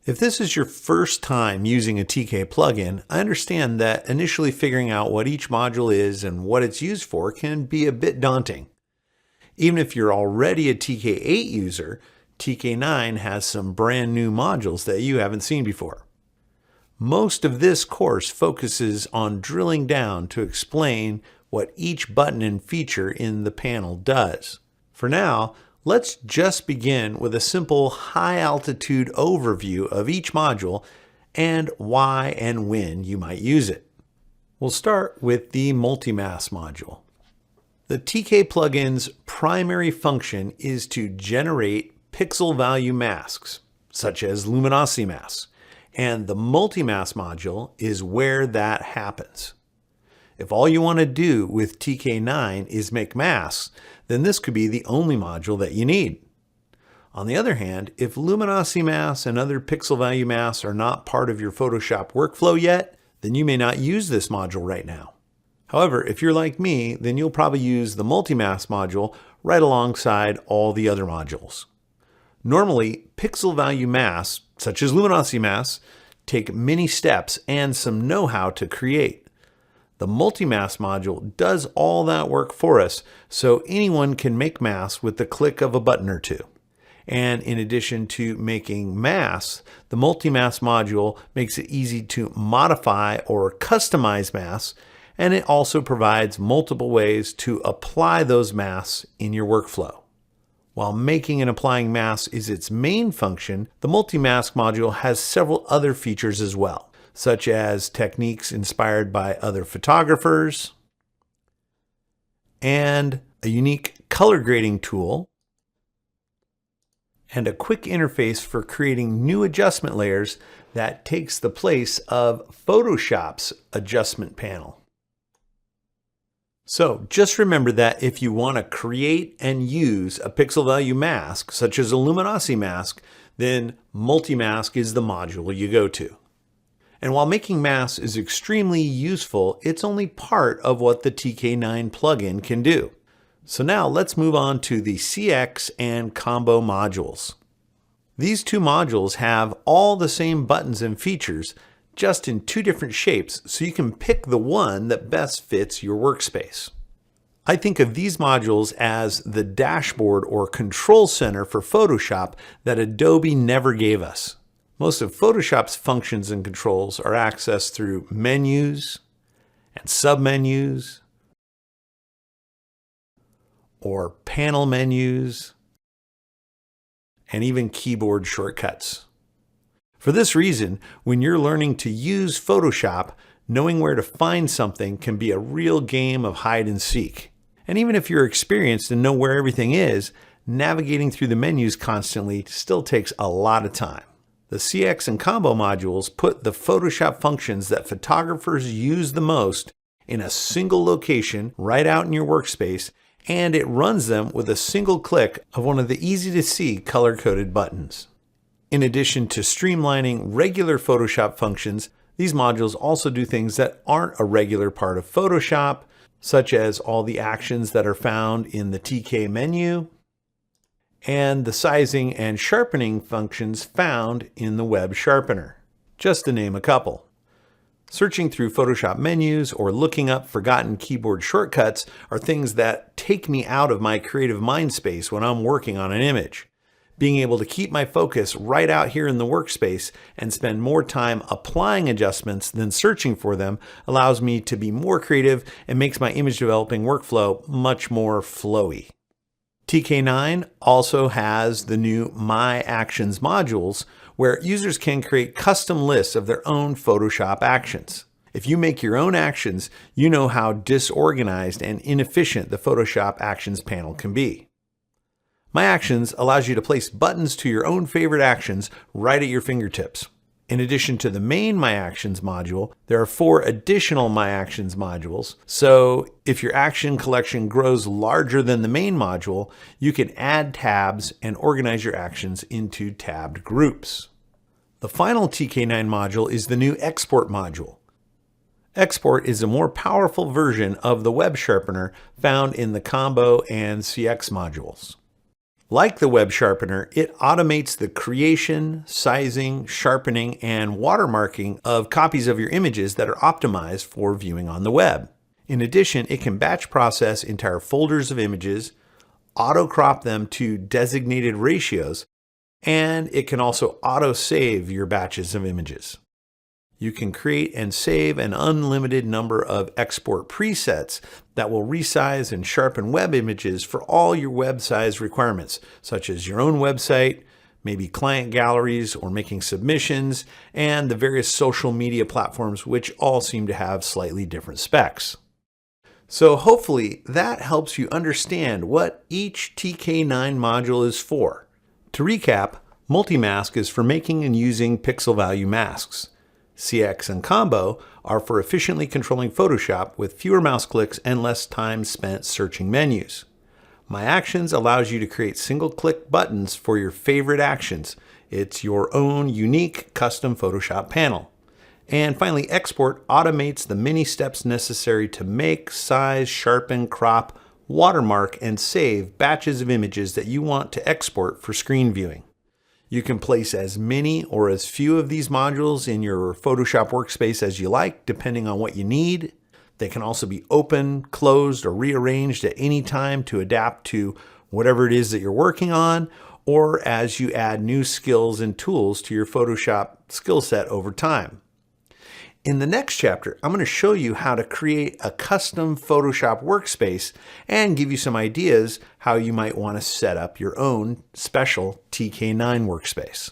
If this is your first time using a TK plugin, I understand that initially figuring out what each module is and what it's used for can be a bit daunting. Even if you're already a TK8 user, TK9 has some brand new modules that you haven't seen before. Most of this course focuses on drilling down to explain what each button and feature in the panel does. For now, let's just begin with a simple high-altitude overview of each module and why and when you might use it. We'll start with the multi-mask module. The TK plugin's primary function is to generate pixel value masks, such as luminosity masks, and the multi-mask module is where that happens. If all you want to do with TK9 is make masks, then this could be the only module that you need. On the other hand, if luminosity masks and other pixel value masks are not part of your Photoshop workflow yet, then you may not use this module right now. However, if you're like me, then you'll probably use the multi-mask module right alongside all the other modules. Normally, pixel value masks, such as luminosity masks, take many steps and some know-how to create. The multi-mask module does all that work for us, so anyone can make masks with the click of a button or two. And in addition to making masks, the multi-mask module makes it easy to modify or customize masks, and it also provides multiple ways to apply those masks in your workflow. While making and applying masks is its main function, the multi-mask module has several other features as well, such as techniques inspired by other photographers, and a unique color grading tool, and a quick interface for creating new adjustment layers that takes the place of Photoshop's adjustment panel. So just remember that if you want to create and use a pixel value mask, such as a luminosity mask, then multi-mask is the module you go to. And while making masks is extremely useful, it's only part of what the TK9 plugin can do. So now let's move on to the CX and combo modules. These two modules have all the same buttons and features, just in two different shapes, so you can pick the one that best fits your workspace. I think of these modules as the dashboard or control center for Photoshop that Adobe never gave us. Most of Photoshop's functions and controls are accessed through menus and submenus, or panel menus, and even keyboard shortcuts. For this reason, when you're learning to use Photoshop, knowing where to find something can be a real game of hide and seek. And even if you're experienced and know where everything is, navigating through the menus constantly still takes a lot of time. The CX and combo modules put the Photoshop functions that photographers use the most in a single location right out in your workspace, and it runs them with a single click of one of the easy-to-see color-coded buttons. In addition to streamlining regular Photoshop functions, these modules also do things that aren't a regular part of Photoshop, such as all the actions that are found in the TK menu, and the sizing and sharpening functions found in the web sharpener, just to name a couple. Searching through Photoshop menus or looking up forgotten keyboard shortcuts are things that take me out of my creative mind space when I'm working on an image. Being able to keep my focus right out here in the workspace and spend more time applying adjustments than searching for them allows me to be more creative and makes my image developing workflow much more flowy. TK9 also has the new My Actions modules, where users can create custom lists of their own Photoshop actions. If you make your own actions, you know how disorganized and inefficient the Photoshop Actions panel can be. My Actions allows you to place buttons to your own favorite actions right at your fingertips. In addition to the main My Actions module, there are 4 additional My Actions modules. So if your action collection grows larger than the main module, you can add tabs and organize your actions into tabbed groups. The final TK9 module is the new Export module. Export is a more powerful version of the web sharpener found in the Combo and CX modules. Like the web sharpener, it automates the creation, sizing, sharpening, and watermarking of copies of your images that are optimized for viewing on the web. In addition, it can batch process entire folders of images, auto crop them to designated ratios, and it can also auto save your batches of images. You can create and save an unlimited number of export presets that will resize and sharpen web images for all your web size requirements, such as your own website, maybe client galleries or making submissions, and the various social media platforms, which all seem to have slightly different specs. So hopefully that helps you understand what each TK9 module is for. To recap, Multi-Mask is for making and using pixel value masks. CX and Combo are for efficiently controlling Photoshop with fewer mouse clicks and less time spent searching menus. My Actions allows you to create single-click buttons for your favorite actions. It's your own unique custom Photoshop panel. And finally, Export automates the many steps necessary to make, size, sharpen, crop, watermark, and save batches of images that you want to export for screen viewing. You can place as many or as few of these modules in your Photoshop workspace as you like, depending on what you need. They can also be open, closed, or rearranged at any time to adapt to whatever it is that you're working on, or as you add new skills and tools to your Photoshop skill set over time. In the next chapter, I'm going to show you how to create a custom Photoshop workspace and give you some ideas how you might want to set up your own special TK9 workspace.